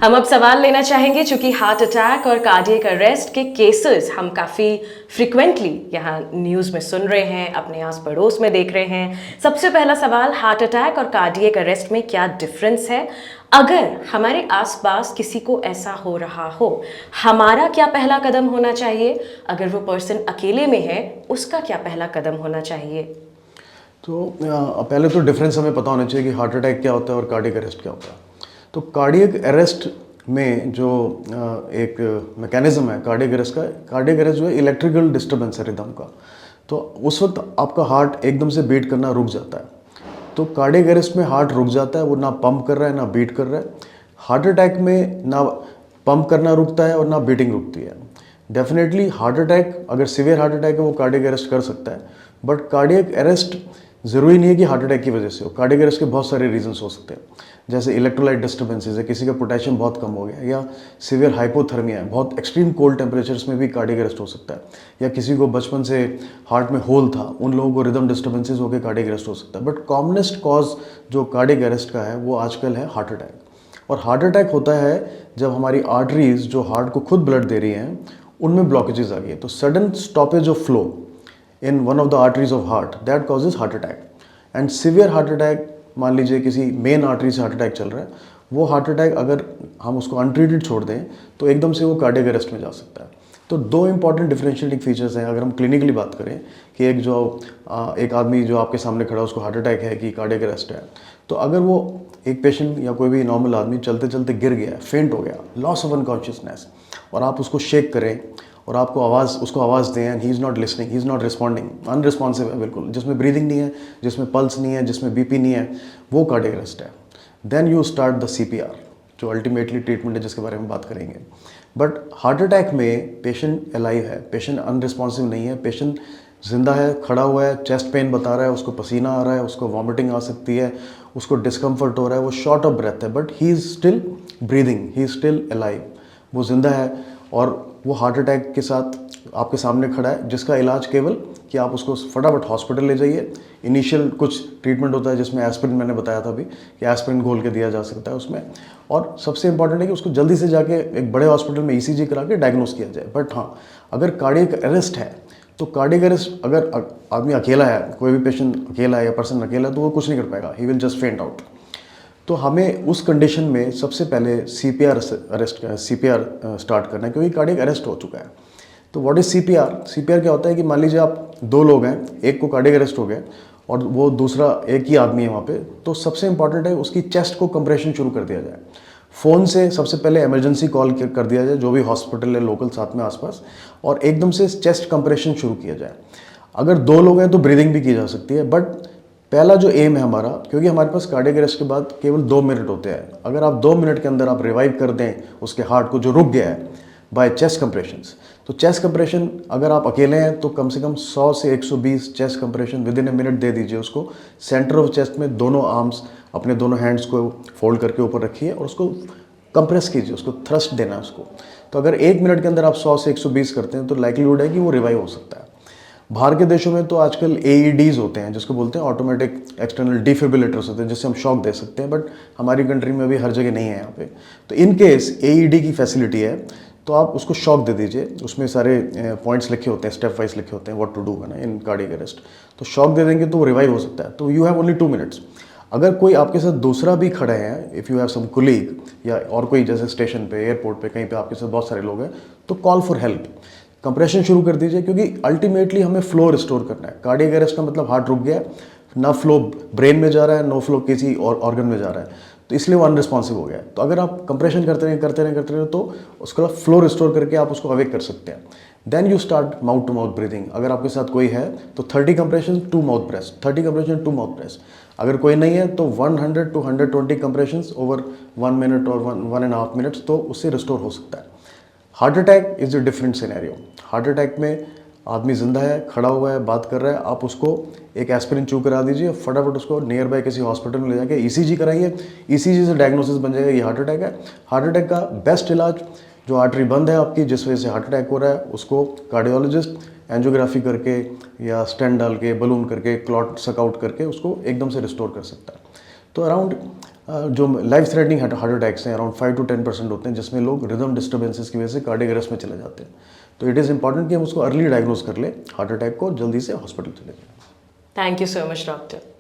हम अब सवाल लेना चाहेंगे, चूंकि हार्ट अटैक और कार्डियक अरेस्ट के केसेस हम काफ़ी फ्रिक्वेंटली यहाँ न्यूज़ में सुन रहे हैं, अपने आस पड़ोस में देख रहे हैं। सबसे पहला सवाल, हार्ट अटैक और कार्डियक अरेस्ट में क्या डिफरेंस है? अगर हमारे आसपास किसी को ऐसा हो रहा हो, हमारा क्या पहला कदम होना चाहिए? अगर वो पर्सन अकेले में है, उसका क्या पहला कदम होना चाहिए? तो पहले तो डिफरेंस हमें पता होना चाहिए कि हार्ट अटैक क्या होता है और कार्डियक अरेस्ट क्या होता है। तो कार्डियक अरेस्ट में जो एक मैकेनिज्म है कार्डियक अरेस्ट का, कार्डियक अरेस्ट जो है इलेक्ट्रिकल डिस्टर्बेंस है रिदम का। तो उस वक्त आपका हार्ट एकदम से बीट करना रुक जाता है। तो कार्डियक अरेस्ट में हार्ट रुक जाता है, वो ना पंप कर रहा है ना बीट कर रहा है। हार्ट अटैक में ना पंप करना रुकता है और ना बीटिंग रुकती है। डेफिनेटली हार्ट अटैक, अगर सीवियर हार्ट अटैक है वो कार्डियक अरेस्ट कर सकता है, बट कार्डियक अरेस्ट ज़रूरी नहीं है कि हार्ट अटैक की वजह से हो। कार्डियक अरेस्ट के बहुत सारे रीजंस हो सकते हैं, जैसे इलेक्ट्रोलाइट डिस्टर्बेंसेस है, किसी का पोटेशियम बहुत कम हो गया, या सीवियर हाइपोथर्मिया है, बहुत एक्सट्रीम कोल्ड टेम्परेचर्स में भी कार्डियक अरेस्ट हो सकता है, या किसी को बचपन से हार्ट में होल था, उन लोगों को रिदम डिस्टर्बेंसेस होकर कार्डियक अरेस्ट हो सकता है। बट कॉमनेस्ट कॉज जो कार्डियक अरेस्ट का है वो आजकल है हार्ट अटैक। और हार्ट अटैक होता है जब हमारी आर्टरीज जो हार्ट को खुद ब्लड दे रही हैं उनमें ब्लॉकेजेस आ गई है। तो sudden stoppage of flow in one of the arteries of heart that causes heart attack. And severe heart attack, मान लीजिए किसी मेन आर्टरी से हार्ट अटैक चल रहा है, वो हार्ट अटैक अगर हम उसको अनट्रीटेड छोड़ दें तो एकदम से वो कार्डियक अरेस्ट में जा सकता है। तो दो इंपॉर्टेंट डिफरेंशिएटिंग फीचर्स हैं अगर हम क्लिनिकली बात करें कि एक आदमी जो आपके सामने खड़ा है उसको हार्ट अटैक है कि कार्डियक अरेस्ट है। तो अगर वो एक पेशेंट या कोई भी नॉर्मल आदमी चलते चलते गिर गया, फेंट हो गया, लॉस ऑफ अनकॉन्शियसनेस, और आप उसको शेक करें और आपको उसको आवाज़ दें and he is not listening, he is not responding, unresponsive है बिल्कुल, जिसमें ब्रीदिंग नहीं है, जिसमें पल्स नहीं है, जिसमें बीपी नहीं है, वो कार्डियक अरेस्ट है। Then you start the CPR, जो अल्टीमेटली ट्रीटमेंट है जिसके बारे में बात करेंगे। बट हार्ट अटैक में पेशेंट अलाइव है, पेशेंट अनरिस्पॉन्सिव नहीं है, पेशेंट जिंदा है, खड़ा हुआ है, चेस्ट पेन बता रहा है, उसको पसीना आ रहा है, उसको वॉमिटिंग आ सकती है, उसको डिस्कम्फर्ट हो रहा है, वो शॉर्ट ऑफ ब्रेथ है, but he is still breathing, he is still alive, वो जिंदा है और वो हार्ट अटैक के साथ आपके सामने खड़ा है, जिसका इलाज केवल कि आप उसको फटाफट हॉस्पिटल ले जाइए। इनिशियल कुछ ट्रीटमेंट होता है जिसमें एस्पिरिन, मैंने बताया था अभी कि एस्पिरिन घोल के दिया जा सकता है उसमें, और सबसे इंपॉर्टेंट है कि उसको जल्दी से जाके एक बड़े हॉस्पिटल में ईसीजी करा के डायग्नोस किया जाए। बट हाँ, अगर कार्डियक अरेस्ट है तो कार्डियक अरेस्ट, अगर आदमी अकेला है, कोई भी पेशेंट अकेला है या पर्सन अकेला है, तो वो कुछ नहीं कर पाएगा, ही विल जस्ट फेंट आउट। तो हमें उस कंडीशन में सबसे पहले सीपीआर स्टार्ट करना है, क्योंकि कार्डियक अरेस्ट हो चुका है। तो व्हाट इज सीपीआर? सीपीआर क्या होता है कि मान लीजिए आप दो लोग हैं, एक को कार्डियक अरेस्ट हो गया और वो दूसरा एक ही आदमी है वहाँ पे, तो सबसे इंपॉर्टेंट है उसकी चेस्ट को कंप्रेशन शुरू कर दिया जाए। फ़ोन से सबसे पहले इमरजेंसी कॉल कर दिया जाए, जो भी हॉस्पिटल है लोकल साथ में आसपास, और एकदम से चेस्ट कंप्रेशन शुरू किया जाए। अगर दो लोग हैं तो ब्रीदिंग भी की जा सकती है, बट पहला जो एम है हमारा, क्योंकि हमारे पास कार्डियक अरेस्ट के बाद केवल 2 मिनट होते हैं, अगर आप 2 मिनट के अंदर आप रिवाइव कर दें उसके हार्ट को जो रुक गया है बाय चेस्ट कंप्रेशंस, तो चेस्ट कंप्रेशन अगर आप अकेले हैं तो कम से कम 100 से 120 chest compression with in a minute दे दीजिए उसको। सेंटर ऑफ चेस्ट में दोनों आर्म्स, अपने दोनों हैंड्स को फोल्ड करके ऊपर रखिए और उसको कंप्रेस कीजिए, उसको थ्रस्ट देना है उसको। तो अगर 1 मिनट के अंदर आप 100 से 120 करते हैं तो लाइक्लीहुड है कि वो रिवाइव हो सकता है। बाहर के देशों में तो आजकल AEDs होते हैं, जिसको बोलते हैं ऑटोमेटिक एक्सटर्नल डिफिब्रिलेटर्स होते हैं, जिससे हम शॉक दे सकते हैं, बट हमारी कंट्री में भी हर जगह नहीं है यहाँ पे। तो इन केस AED की फैसिलिटी है तो आप उसको शॉक दे दीजिए, उसमें सारे पॉइंट्स लिखे होते हैं, स्टेप वाइज लिखे होते हैं व्हाट टू डू है ना इन कार्डियक अरेस्ट। तो शॉक दे देंगे तो वो रिवाइव हो सकता है। तो यू हैव ओनली 2 मिनट्स। अगर कोई आपके साथ दूसरा भी खड़े हैं, if you have some colleague या और कोई, जैसे स्टेशन पे, एयरपोर्ट पे, कहीं पे आपके साथ बहुत सारे लोग हैं, तो कॉल फॉर हेल्प, कंप्रेशन शुरू कर दीजिए, क्योंकि अल्टीमेटली हमें फ्लो रिस्टोर करना है। कार्डियक अरेस्ट का मतलब हार्ट रुक गया, ना फ्लो ब्रेन में जा रहा है, नो फ्लो किसी और ऑर्गन में जा रहा है, तो इसलिए वो अनरिस्पॉन्सिव हो गया है। तो अगर आप कंप्रेशन करते रहें तो उसका फ्लो रिस्टोर करके आप उसको अवेक कर सकते हैं। Then you start mouth to mouth breathing. अगर आपके साथ कोई है तो 30 compression 2 mouth breath, 30 compression 2 mouth breath. अगर कोई नहीं है तो 100 to 120 कंप्रेशंस ओवर 1 मिनट और 1.5 मिनट्स, तो उससे रिस्टोर हो सकता है। Heart attack is a different scenario. Heart attack में आदमी जिंदा है, खड़ा हुआ है, बात कर रहा है, आप उसको एक एस्पिरिन चू करा दीजिए, फटाफट उसको नियर बाय किसी हॉस्पिटल में ले जाके ECG कराइए। ECG से डायग्नोसिस बन जाएगा ये हार्ट अटैक है। हार्ट अटैक का बेस्ट इलाज, जो आर्टरी बंद है आपकी जिस वजह से हार्ट अटैक हो रहा है, उसको कार्डियोलॉजिस्ट एंजियोग्राफी करके या स्टेंट डाल के, बलून करके, क्लॉट सक आउट करके उसको एकदम से रिस्टोर कर सकता है। तो अराउंड जो लाइफ थ्रेटनिंग हार्ट अटैक्स हैं अराउंड 5 to 10% होते हैं, जिसमें लोग रिदम डिस्टर्बेंसेस की वजह से कार्डियक अरेस्ट में चले जाते हैं। तो इट इज़ इंपॉर्टेंट कि हम उसको अर्ली डायग्नोज कर ले हार्ट अटैक को, जल्दी से हॉस्पिटल चले जाएं। Thank you so much doctor.